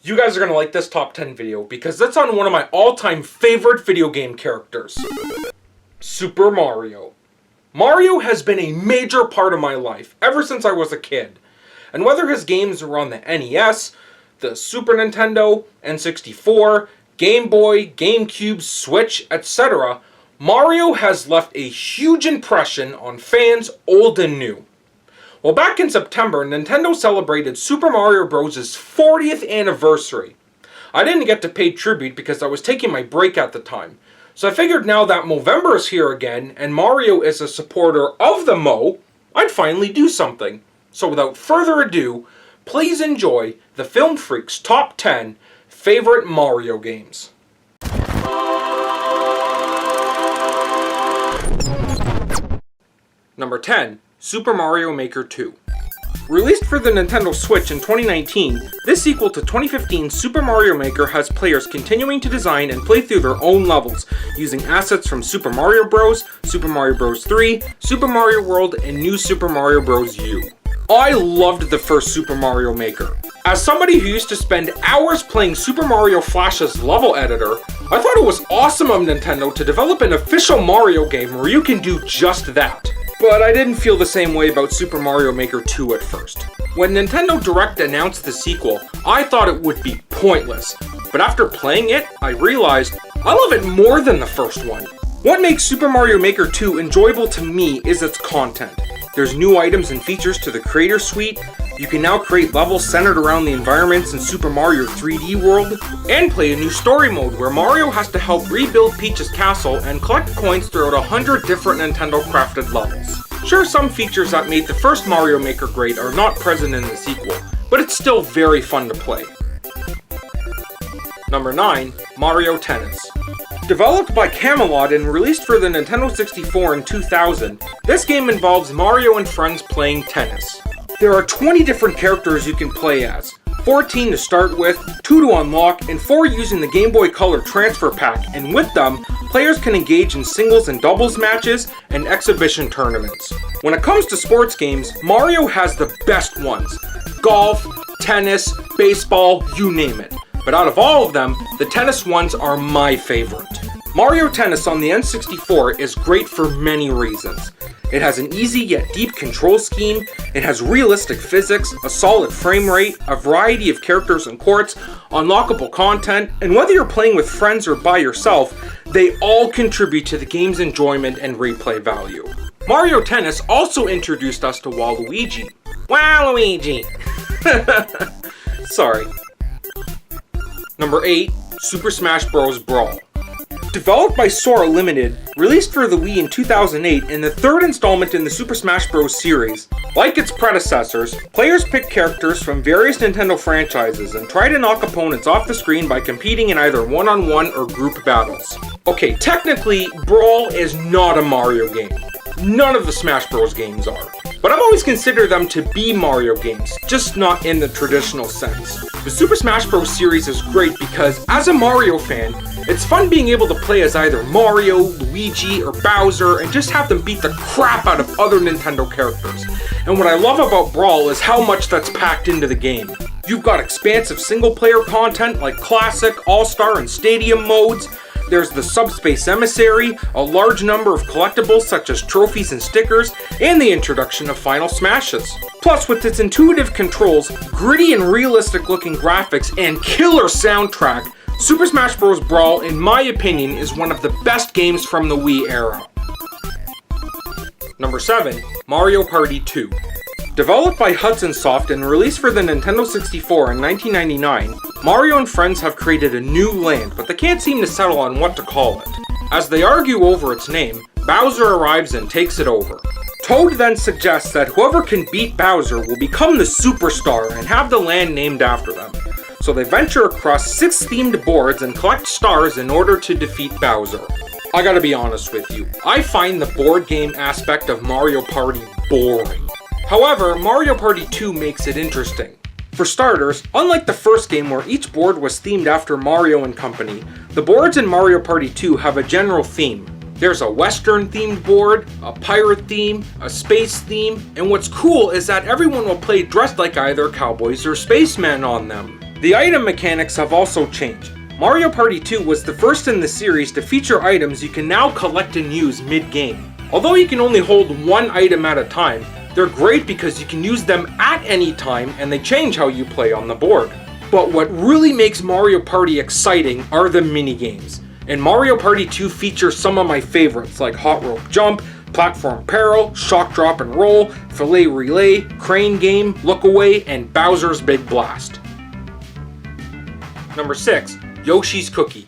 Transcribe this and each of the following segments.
You guys are going to like this top 10 video because that's on one of my all-time favorite video game characters, Super Mario. Mario has been a major part of my life ever since I was a kid. And whether his games are on the NES, the Super Nintendo, N64, Game Boy, GameCube, Switch, etc., Mario has left a huge impression on fans old and new. Well, back in September, Nintendo celebrated Super Mario Bros.' 40th anniversary. I didn't get to pay tribute because I was taking my break at the time. So I figured now that Movember is here again, and Mario is a supporter of the Mo, I'd finally do something. So without further ado, please enjoy the Film Freak's Top 10 Favorite Mario Games. Number 10. Super Mario Maker 2. Released for the Nintendo Switch in 2019, this sequel to 2015 Super Mario Maker has players continuing to design and play through their own levels, using assets from Super Mario Bros., Super Mario Bros. 3, Super Mario World, and New Super Mario Bros. U. I loved the first Super Mario Maker. As somebody who used to spend hours playing Super Mario Flash's level editor, I thought it was awesome of Nintendo to develop an official Mario game where you can do just that. But I didn't feel the same way about Super Mario Maker 2 at first. When Nintendo Direct announced the sequel, I thought it would be pointless. But after playing it, I realized I love it more than the first one. What makes Super Mario Maker 2 enjoyable to me is its content. There's new items and features to the Creator Suite, you can now create levels centered around the environments in Super Mario 3D World, and play a new story mode where Mario has to help rebuild Peach's castle and collect coins throughout 100 different Nintendo crafted levels. Sure, some features that made the first Mario Maker great are not present in the sequel, but it's still very fun to play. Number 9. Mario Tennis. Developed by MacLeod and released for the Nintendo 64 in 2000, this game involves Mario and friends playing tennis. There are 20 different characters you can play as, 14 to start with, 2 to unlock, and 4 using the Game Boy Color Transfer Pack, and with them, players can engage in singles and doubles matches and exhibition tournaments. When it comes to sports games, Mario has the best ones. Golf, tennis, baseball, you name it. But out of all of them, the tennis ones are my favorite. Mario Tennis on the N64 is great for many reasons. It has an easy yet deep control scheme, it has realistic physics, a solid frame rate, a variety of characters and courts, unlockable content, and whether you're playing with friends or by yourself, they all contribute to the game's enjoyment and replay value. Mario Tennis also introduced us to Waluigi. Waluigi! Sorry. Number 8. Super Smash Bros. Brawl. Developed by Sora Limited, released for the Wii in 2008 and the third installment in the Super Smash Bros. Series. Like its predecessors, players pick characters from various Nintendo franchises and try to knock opponents off the screen by competing in either one-on-one or group battles. Okay, technically, Brawl is not a Mario game. None of the Smash Bros. Games are. But I've always considered them to be Mario games, just not in the traditional sense. The Super Smash Bros. Series is great because, as a Mario fan, it's fun being able to play as either Mario, Luigi, or Bowser and just have them beat the crap out of other Nintendo characters. And what I love about Brawl is how much that's packed into the game. You've got expansive single-player content like Classic, All-Star, and Stadium modes. There's the Subspace Emissary, a large number of collectibles such as trophies and stickers, and the introduction of Final Smashes. Plus, with its intuitive controls, gritty and realistic looking graphics, and killer soundtrack, Super Smash Bros. Brawl, in my opinion, is one of the best games from the Wii era. Number 7. Mario Party 2. Developed by Hudson Soft and released for the Nintendo 64 in 1999, Mario and friends have created a new land, but they can't seem to settle on what to call it. As they argue over its name, Bowser arrives and takes it over. Toad then suggests that whoever can beat Bowser will become the superstar and have the land named after them. So they venture across 6 themed boards and collect stars in order to defeat Bowser. I gotta be honest with you, I find the board game aspect of Mario Party boring. However, Mario Party 2 makes it interesting. For starters, unlike the first game where each board was themed after Mario and company, the boards in Mario Party 2 have a general theme. There's a Western themed board, a pirate theme, a space theme, and what's cool is that everyone will play dressed like either cowboys or spacemen on them. The item mechanics have also changed. Mario Party 2 was the first in the series to feature items you can now collect and use mid-game. Although you can only hold one item at a time, they're great because you can use them at any time and they change how you play on the board. But what really makes Mario Party exciting are the minigames. And Mario Party 2 features some of my favorites like Hot Rope Jump, Platform Peril, Shock Drop and Roll, Filet Relay, Crane Game, Look Away, and Bowser's Big Blast. Number 6. Yoshi's Cookie.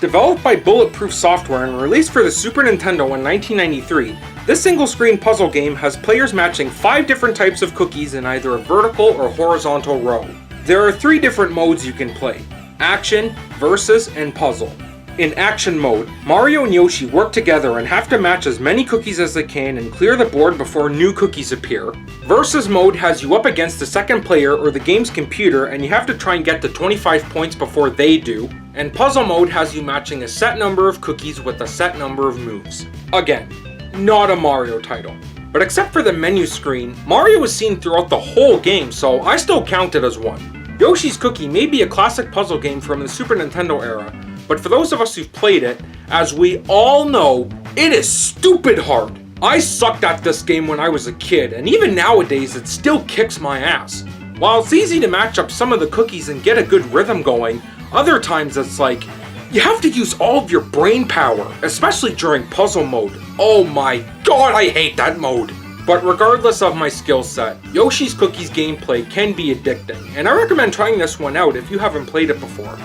Developed by Bulletproof Software and released for the Super Nintendo in 1993, this single-screen puzzle game has players matching 5 different types of cookies in either a vertical or horizontal row. There are 3 different modes you can play: Action, Versus, and Puzzle. In Action mode, Mario and Yoshi work together and have to match as many cookies as they can and clear the board before new cookies appear. Versus mode has you up against the second player or the game's computer and you have to try and get to 25 points before they do. And Puzzle mode has you matching a set number of cookies with a set number of moves. Again, not a Mario title. But except for the menu screen, Mario is seen throughout the whole game, so I still count it as one. Yoshi's Cookie may be a classic puzzle game from the Super Nintendo era, but for those of us who've played it, as we all know, it is stupid hard. I sucked at this game when I was a kid, and even nowadays it still kicks my ass. While it's easy to match up some of the cookies and get a good rhythm going, other times it's like, you have to use all of your brain power, especially during puzzle mode. Oh my god, I hate that mode! But regardless of my skill set, Yoshi's Cookie's gameplay can be addicting, and I recommend trying this one out if you haven't played it before.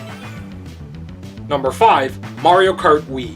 Number 5. Mario Kart Wii.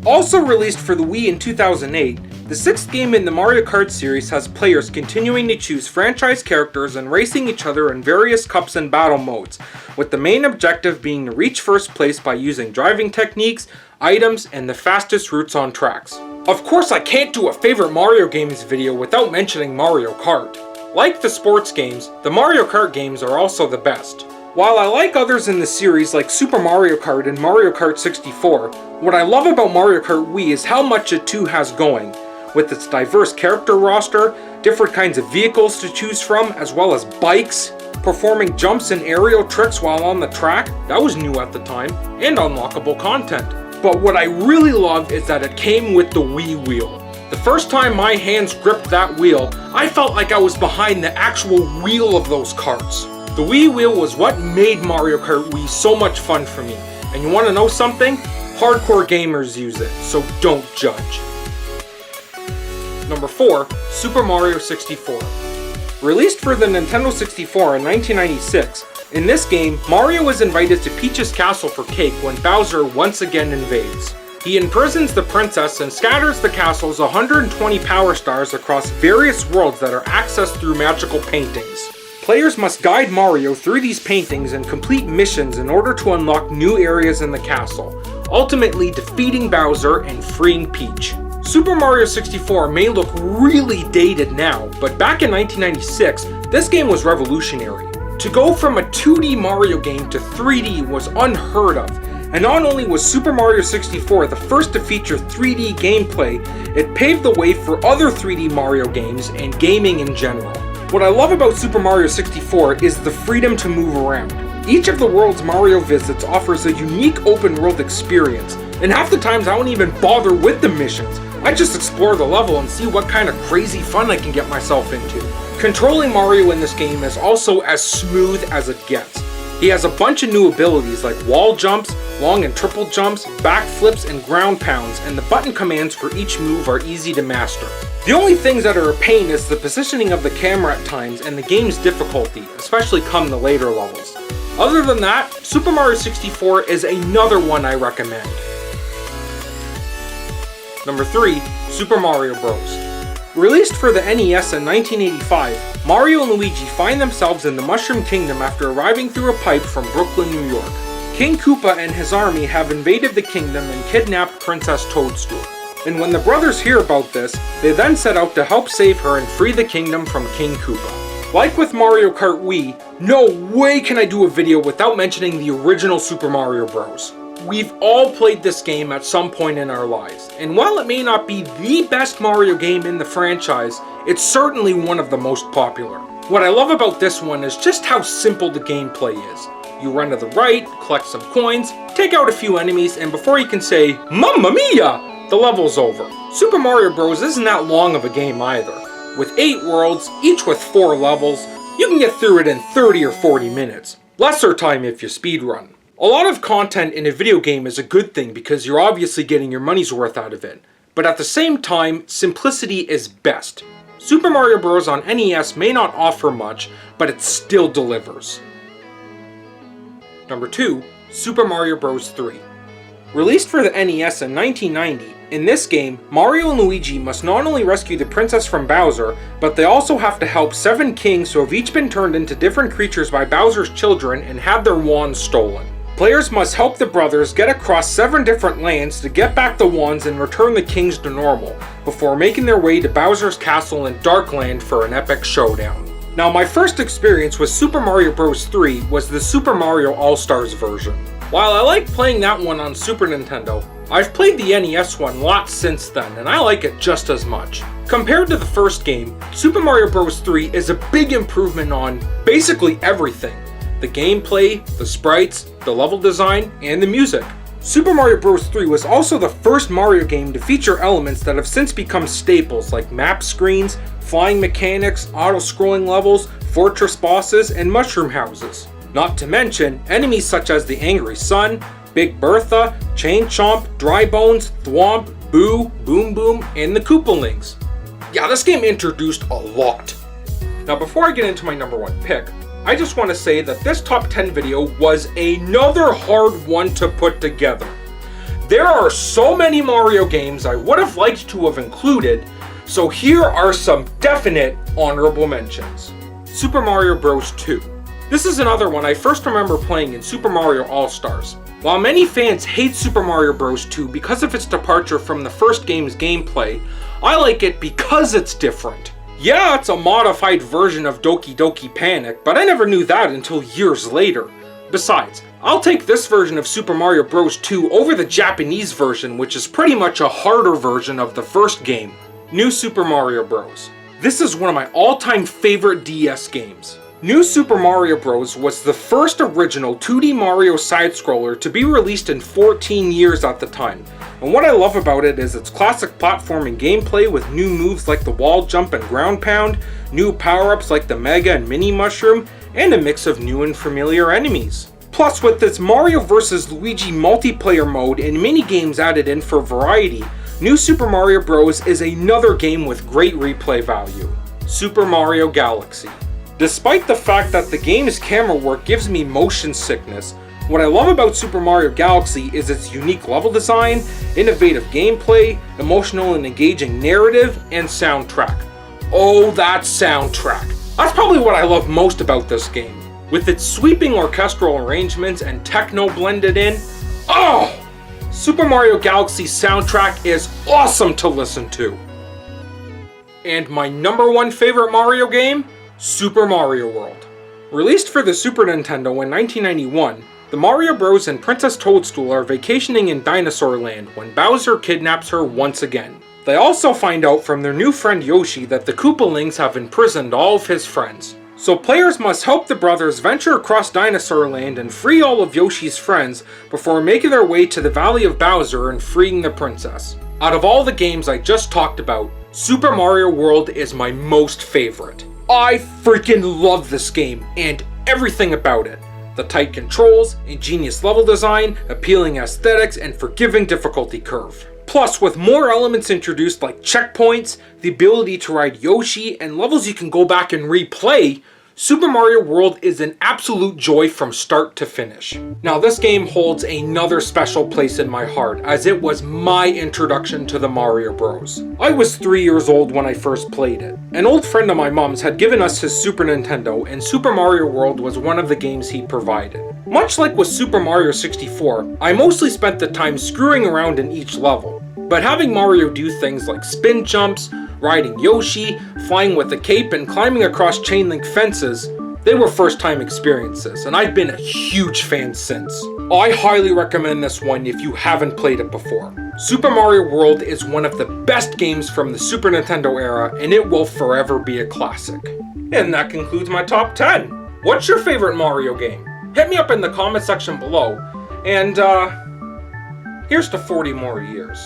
Also released for the Wii in 2008, the 6th game in the Mario Kart series has players continuing to choose franchise characters and racing each other in various cups and battle modes, with the main objective being to reach first place by using driving techniques, items, and the fastest routes on tracks. Of course, I can't do a favorite Mario games video without mentioning Mario Kart. Like the sports games, the Mario Kart games are also the best. While I like others in the series like Super Mario Kart and Mario Kart 64, what I love about Mario Kart Wii is how much it too has going, with its diverse character roster, different kinds of vehicles to choose from, as well as bikes, performing jumps and aerial tricks while on the track, that was new at the time, and unlockable content. But what I really love is that it came with the Wii wheel. The first time my hands gripped that wheel, I felt like I was behind the actual wheel of those karts. The Wii wheel was what made Mario Kart Wii so much fun for me. And you want to know something? Hardcore gamers use it, so don't judge. Number 4. Super Mario 64. Released for the Nintendo 64 in 1996, in this game, Mario is invited to Peach's castle for cake when Bowser once again invades. He imprisons the princess and scatters the castle's 120 power stars across various worlds that are accessed through magical paintings. Players must guide Mario through these paintings and complete missions in order to unlock new areas in the castle, ultimately defeating Bowser and freeing Peach. Super Mario 64 may look really dated now, but back in 1996, this game was revolutionary. To go from a 2D Mario game to 3D was unheard of, and not only was Super Mario 64 the first to feature 3D gameplay, it paved the way for other 3D Mario games and gaming in general. What I love about Super Mario 64 is the freedom to move around. Each of the worlds Mario visits offers a unique open world experience, and half the times I won't even bother with the missions. I just explore the level and see what kind of crazy fun I can get myself into. Controlling Mario in this game is also as smooth as it gets. He has a bunch of new abilities like wall jumps, long and triple jumps, backflips, and ground pounds, and the button commands for each move are easy to master. The only things that are a pain is the positioning of the camera at times and the game's difficulty, especially come the later levels. Other than that, Super Mario 64 is another one I recommend. Number 3. Super Mario Bros. Released for the NES in 1985, Mario and Luigi find themselves in the Mushroom Kingdom after arriving through a pipe from Brooklyn, New York. King Koopa and his army have invaded the kingdom and kidnapped Princess Toadstool. And when the brothers hear about this, they then set out to help save her and free the kingdom from King Koopa. Like with Mario Kart Wii, no way can I do a video without mentioning the original Super Mario Bros. We've all played this game at some point in our lives, and while it may not be the best Mario game in the franchise, it's certainly one of the most popular. What I love about this one is just how simple the gameplay is. You run to the right, collect some coins, take out a few enemies, and before you can say, "Mamma Mia!" the level's over. Super Mario Bros. Isn't that long of a game either. With 8 worlds, each with 4 levels, you can get through it in 30 or 40 minutes. Lesser time if you speedrun. A lot of content in a video game is a good thing because you're obviously getting your money's worth out of it. But at the same time, simplicity is best. Super Mario Bros. On NES may not offer much, but it still delivers. Number 2, Super Mario Bros. 3. Released for the NES in 1990, in this game, Mario and Luigi must not only rescue the princess from Bowser, but they also have to help 7 kings who have each been turned into different creatures by Bowser's children and had their wands stolen. Players must help the brothers get across 7 different lands to get back the wands and return the kings to normal, before making their way to Bowser's castle in Darkland for an epic showdown. Now, my first experience with Super Mario Bros. 3 was the Super Mario All-Stars version. While I like playing that one on Super Nintendo, I've played the NES one lots since then, and I like it just as much. Compared to the first game, Super Mario Bros. 3 is a big improvement on basically everything. The gameplay, the sprites, the level design, and the music. Super Mario Bros. 3 was also the first Mario game to feature elements that have since become staples like map screens, flying mechanics, auto-scrolling levels, fortress bosses, and mushroom houses. Not to mention enemies such as the Angry Sun, Big Bertha, Chain Chomp, Dry Bones, Thwomp, Boo, Boom Boom, and the Koopalings. Yeah, this game introduced a lot. Now before I get into my number 1 pick, I just want to say that this top 10 video was another hard one to put together. There are so many Mario games I would have liked to have included, so here are some definite honorable mentions. Super Mario Bros. 2. This is another one I first remember playing in Super Mario All-Stars. While many fans hate Super Mario Bros. 2 because of its departure from the first game's gameplay, I like it because it's different. Yeah, it's a modified version of Doki Doki Panic, but I never knew that until years later. Besides, I'll take this version of Super Mario Bros. 2 over the Japanese version, which is pretty much a harder version of the first game, New Super Mario Bros. This is one of my all-time favorite DS games. New Super Mario Bros. Was the first original 2D Mario side-scroller to be released in 14 years at the time, and what I love about it is its classic platforming gameplay with new moves like the wall jump and ground pound, new power-ups like the Mega and Mini Mushroom, and a mix of new and familiar enemies. Plus, with its Mario vs. Luigi multiplayer mode and mini-games added in for variety, New Super Mario Bros. Is another game with great replay value. Super Mario Galaxy. Despite the fact that the game's camera work gives me motion sickness, what I love about Super Mario Galaxy is its unique level design, innovative gameplay, emotional and engaging narrative, and soundtrack. Oh, that soundtrack! That's probably what I love most about this game. With its sweeping orchestral arrangements and techno blended in, oh! Super Mario Galaxy's soundtrack is awesome to listen to. And my number 1 favorite Mario game? Super Mario World. Released for the Super Nintendo in 1991, the Mario Bros. And Princess Toadstool are vacationing in Dinosaur Land when Bowser kidnaps her once again. They also find out from their new friend Yoshi that the Koopalings have imprisoned all of his friends. So players must help the brothers venture across Dinosaur Land and free all of Yoshi's friends before making their way to the Valley of Bowser and freeing the princess. Out of all the games I just talked about, Super Mario World is my most favorite. I freaking love this game and everything about it. The tight controls, ingenious level design, appealing aesthetics, and forgiving difficulty curve. Plus, with more elements introduced like checkpoints, the ability to ride Yoshi, and levels you can go back and replay, Super Mario World is an absolute joy from start to finish. Now this game holds another special place in my heart, as it was my introduction to the Mario Bros. I was 3 years old when I first played it. An old friend of my mom's had given us his Super Nintendo, and Super Mario World was one of the games he provided. Much like with Super Mario 64, I mostly spent the time screwing around in each level. But having Mario do things like spin jumps, riding Yoshi, flying with a cape, and climbing across chain link fences, they were first time experiences, and I've been a huge fan since. I highly recommend this one if you haven't played it before. Super Mario World is one of the best games from the Super Nintendo era, and it will forever be a classic. And that concludes my top 10. What's your favorite Mario game? hit me up in the comment section below. And here's to 40 more years.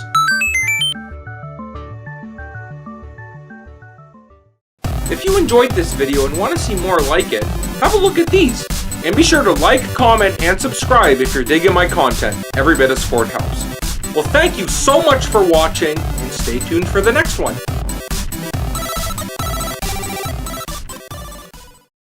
If you enjoyed this video and want to see more like it, have a look at these. And be sure to like, comment, and subscribe if you're digging my content. Every bit of support helps. Well, thank you so much for watching, and stay tuned for the next one.